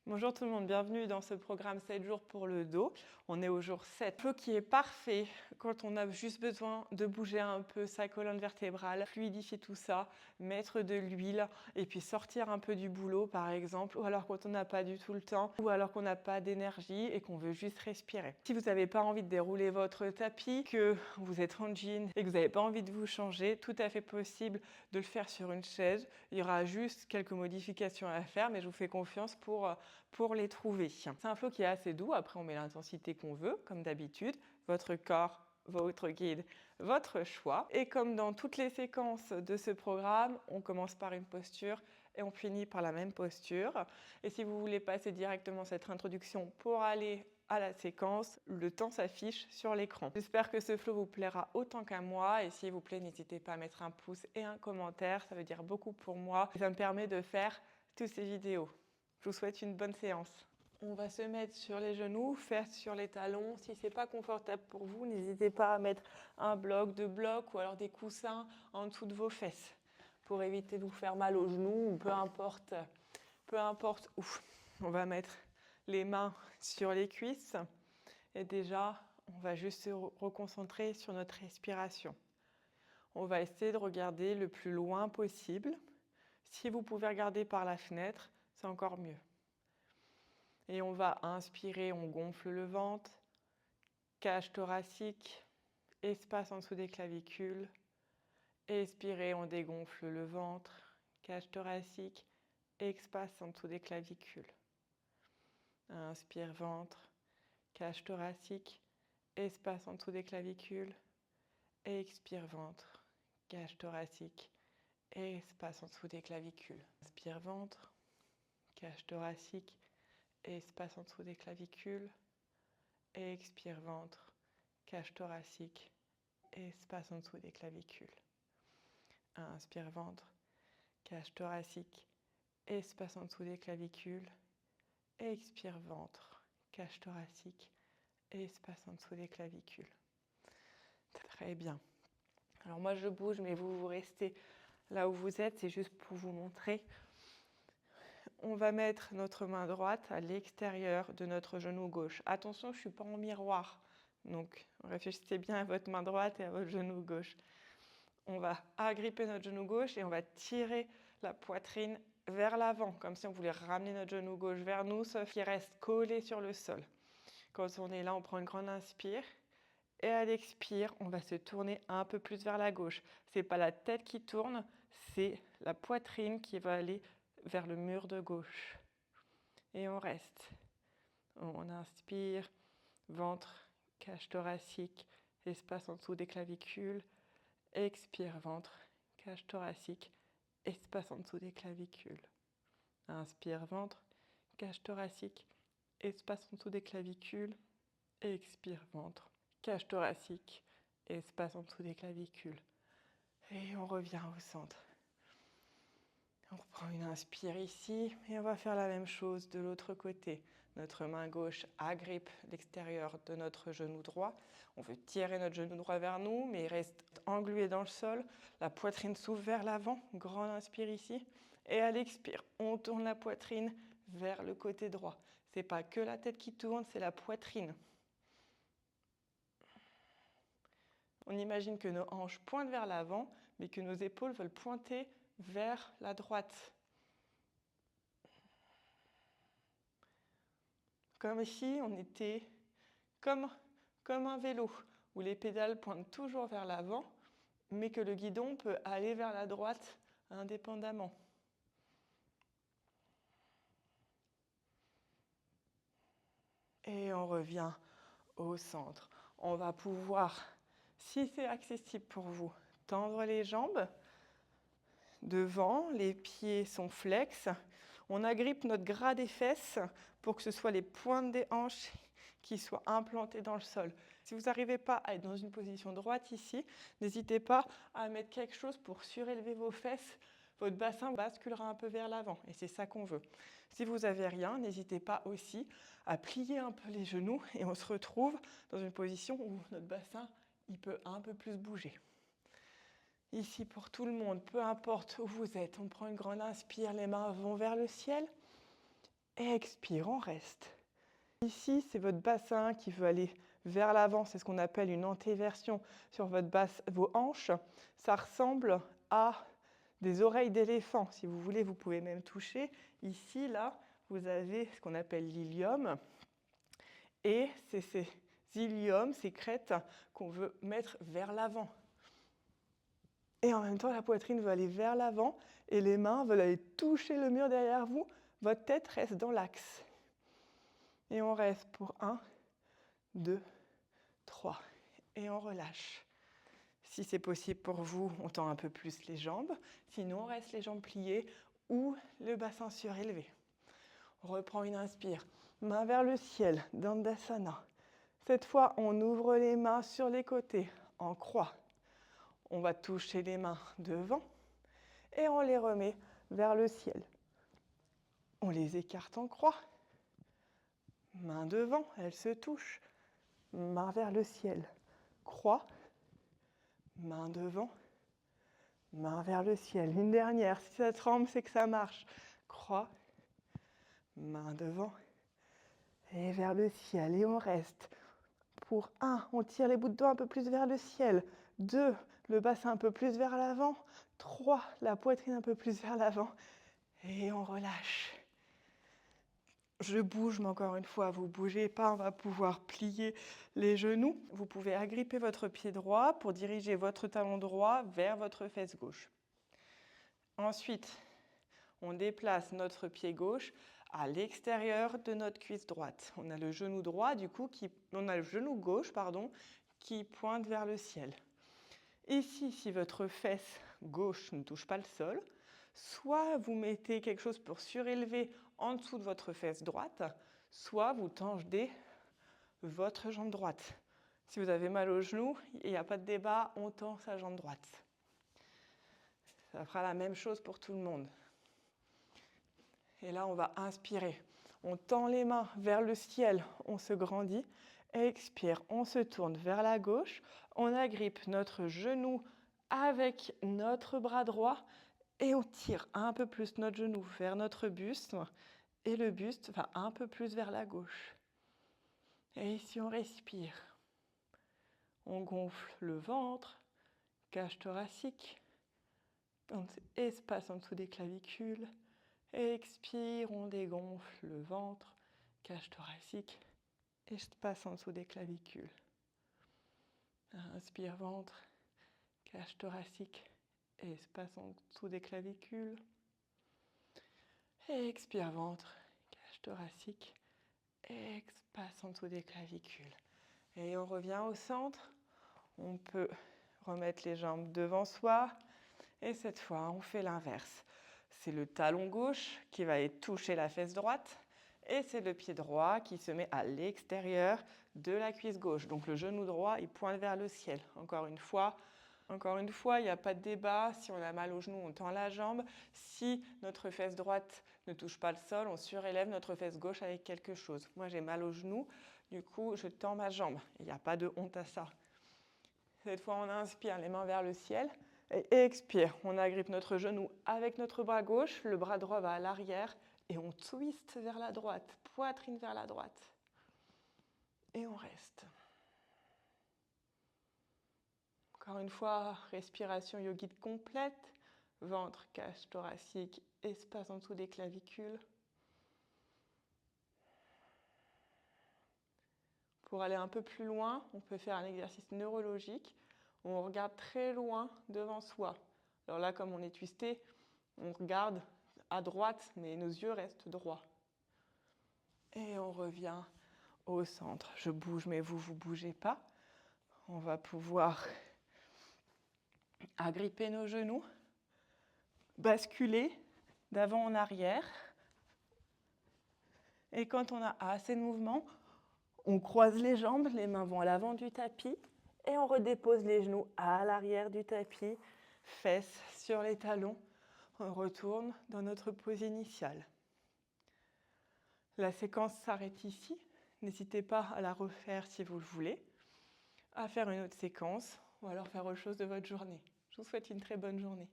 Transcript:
Bonjour tout le monde, bienvenue dans ce programme 7 jours pour le dos. On est au jour 7, flow qui est parfait quand on a juste besoin de bouger un peu sa colonne vertébrale, fluidifier tout ça, mettre de l'huile et puis sortir un peu du boulot par exemple, ou alors quand on n'a pas du tout le temps, ou alors qu'on n'a pas d'énergie et qu'on veut juste respirer. Si vous n'avez pas envie de dérouler votre tapis, que vous êtes en jean et que vous n'avez pas envie de vous changer, tout à fait possible de le faire sur une chaise. Il y aura juste quelques modifications à faire, mais je vous fais confiance pour les trouver. C'est un flow qui est assez doux, après on met l'intensité qu'on veut, comme d'habitude, votre corps, votre guide, votre choix. Et comme dans toutes les séquences de ce programme, on commence par une posture et on finit par la même posture. Et si vous voulez passer directement cette introduction pour aller à la séquence, le temps s'affiche sur l'écran. J'espère que ce flow vous plaira autant qu'à moi et s'il vous plaît, n'hésitez pas à mettre un pouce et un commentaire, ça veut dire beaucoup pour moi et ça me permet de faire toutes ces vidéos. Je vous souhaite une bonne séance. On va se mettre sur les genoux, faire sur les talons. Si ce n'est pas confortable pour vous, n'hésitez pas à mettre un bloc, deux blocs ou alors des coussins en dessous de vos fesses pour éviter de vous faire mal aux genoux ou peu importe où. On va mettre les mains sur les cuisses et déjà, on va juste se reconcentrer sur notre respiration. On va essayer de regarder le plus loin possible. Si vous pouvez regarder par la fenêtre, c'est encore mieux. Et on va inspirer, on gonfle le ventre, cage thoracique, espace en dessous des clavicules. Expirez, on dégonfle le ventre, cage thoracique, espace en dessous des clavicules. Inspire ventre, cage thoracique, espace en dessous des clavicules. Expire ventre, cage thoracique, espace en dessous des clavicules. Inspire ventre, cage thoracique, espace en dessous des clavicules. Expire ventre, cage thoracique, espace en dessous des clavicules. Inspire ventre, cage thoracique, espace en dessous des clavicules. Expire ventre, cage thoracique, espace en dessous des clavicules. Très bien. Alors moi je bouge, mais vous restez là où vous êtes, c'est juste pour vous montrer. On va mettre notre main droite à l'extérieur de notre genou gauche. Attention, je ne suis pas en miroir, donc réfléchissez bien à votre main droite et à votre genou gauche. On va agripper notre genou gauche et on va tirer la poitrine vers l'avant, comme si on voulait ramener notre genou gauche vers nous, sauf qu'il reste collé sur le sol. Quand on est là, on prend une grande inspire. Et à l'expire, on va se tourner un peu plus vers la gauche. Ce n'est pas la tête qui tourne, c'est la poitrine qui va aller vers le mur de gauche. Et on reste. On inspire, ventre, cage thoracique, espace en dessous des clavicules. Expire, ventre, cage thoracique, espace en dessous des clavicules. Inspire, ventre, cage thoracique, espace en dessous des clavicules. Expire, ventre, cage thoracique, espace en dessous des clavicules. Et on revient au centre. On reprend une inspire ici et on va faire la même chose de l'autre côté. Notre main gauche agrippe l'extérieur de notre genou droit. On veut tirer notre genou droit vers nous, mais il reste englué dans le sol. La poitrine s'ouvre vers l'avant. Grande inspire ici. Et à l'expire, on tourne la poitrine vers le côté droit. Ce n'est pas que la tête qui tourne, c'est la poitrine. On imagine que nos hanches pointent vers l'avant, mais que nos épaules veulent pointer vers la droite. Comme si on était comme un vélo, où les pédales pointent toujours vers l'avant, mais que le guidon peut aller vers la droite indépendamment. Et on revient au centre. On va pouvoir, si c'est accessible pour vous, tendre les jambes. Devant, les pieds sont flex. On agrippe notre gras des fesses pour que ce soit les pointes des hanches qui soient implantées dans le sol. Si vous n'arrivez pas à être dans une position droite ici, n'hésitez pas à mettre quelque chose pour surélever vos fesses. Votre bassin basculera un peu vers l'avant et c'est ça qu'on veut. Si vous n'avez rien, n'hésitez pas aussi à plier un peu les genoux et on se retrouve dans une position où notre bassin il peut un peu plus bouger. Ici pour tout le monde, peu importe où vous êtes, on prend une grande inspire, les mains vont vers le ciel. Expire, on reste. Ici, c'est votre bassin qui veut aller vers l'avant, c'est ce qu'on appelle une antéversion sur vos hanches. Ça ressemble à des oreilles d'éléphant. Si vous voulez, vous pouvez même toucher. Ici, là, vous avez ce qu'on appelle l'ilium. Et c'est ces iliums, ces crêtes qu'on veut mettre vers l'avant. Et en même temps, la poitrine veut aller vers l'avant et les mains veulent aller toucher le mur derrière vous. Votre tête reste dans l'axe. Et on reste pour 1, 2, 3. Et on relâche. Si c'est possible pour vous, on tend un peu plus les jambes. Sinon, on reste les jambes pliées ou le bassin surélevé. On reprend une inspire. Main vers le ciel, Dandasana. Cette fois, on ouvre les mains sur les côtés en croix. On va toucher les mains devant et on les remet vers le ciel. On les écarte en croix. Main devant, elles se touchent. Main vers le ciel. Croix. Main devant. Main vers le ciel. Une dernière. Si ça tremble, c'est que ça marche. Croix. Main devant. Et vers le ciel. Et on reste. Pour 1, on tire les bouts de doigts un peu plus vers le ciel. 2, le bassin un peu plus vers l'avant. 3, la poitrine un peu plus vers l'avant. Et on relâche. Je bouge, mais encore une fois, vous ne bougez pas, on va pouvoir plier les genoux. Vous pouvez agripper votre pied droit pour diriger votre talon droit vers votre fesse gauche. Ensuite, on déplace notre pied gauche à l'extérieur de notre cuisse droite. On a le genou droit, du coup, on a le genou gauche, qui pointe vers le ciel. Ici, si votre fesse gauche ne touche pas le sol, soit vous mettez quelque chose pour surélever en dessous de votre fesse droite, soit vous tendez votre jambe droite. Si vous avez mal au genou, il n'y a pas de débat, on tend sa jambe droite. Ça fera la même chose pour tout le monde. Et là, on va inspirer. On tend les mains vers le ciel, on se grandit. Expire, on se tourne vers la gauche. On agrippe notre genou avec notre bras droit et on tire un peu plus notre genou vers notre buste et le buste va un peu plus vers la gauche. Et ici, on respire. On gonfle le ventre, cage thoracique, espace en dessous des clavicules. Expire, on dégonfle le ventre, cage thoracique, espace en dessous des clavicules. Inspire, ventre, cage thoracique, espace en dessous des clavicules. Expire, ventre, cage thoracique, espace en dessous des clavicules. Et on revient au centre. On peut remettre les jambes devant soi. Et cette fois, on fait l'inverse. C'est le talon gauche qui va aller toucher la fesse droite. Et c'est le pied droit qui se met à l'extérieur de la cuisse gauche. Donc le genou droit, il pointe vers le ciel. Encore une fois, il n'y a pas de débat. Si on a mal au genou, on tend la jambe. Si notre fesse droite ne touche pas le sol, on surélève notre fesse gauche avec quelque chose. Moi, j'ai mal au genou. Du coup, je tends ma jambe. Il n'y a pas de honte à ça. Cette fois, on inspire, les mains vers le ciel. Et expire, on agrippe notre genou avec notre bras gauche. Le bras droit va à l'arrière. Et on twiste vers la droite, poitrine vers la droite. Et on reste. Encore une fois, respiration yogique complète. Ventre, cage thoracique, espace en dessous des clavicules. Pour aller un peu plus loin, on peut faire un exercice neurologique où on regarde très loin devant soi. Alors là, comme on est twisté, on regarde à droite, mais nos yeux restent droits. Et on revient au centre. Je bouge, mais vous ne bougez pas. On va pouvoir agripper nos genoux, basculer d'avant en arrière. Et quand on a assez de mouvement, on croise les jambes, les mains vont à l'avant du tapis et on redépose les genoux à l'arrière du tapis, fesses sur les talons. On retourne dans notre pose initiale. La séquence s'arrête ici. N'hésitez pas à la refaire si vous le voulez, à faire une autre séquence ou alors faire autre chose de votre journée. Je vous souhaite une très bonne journée.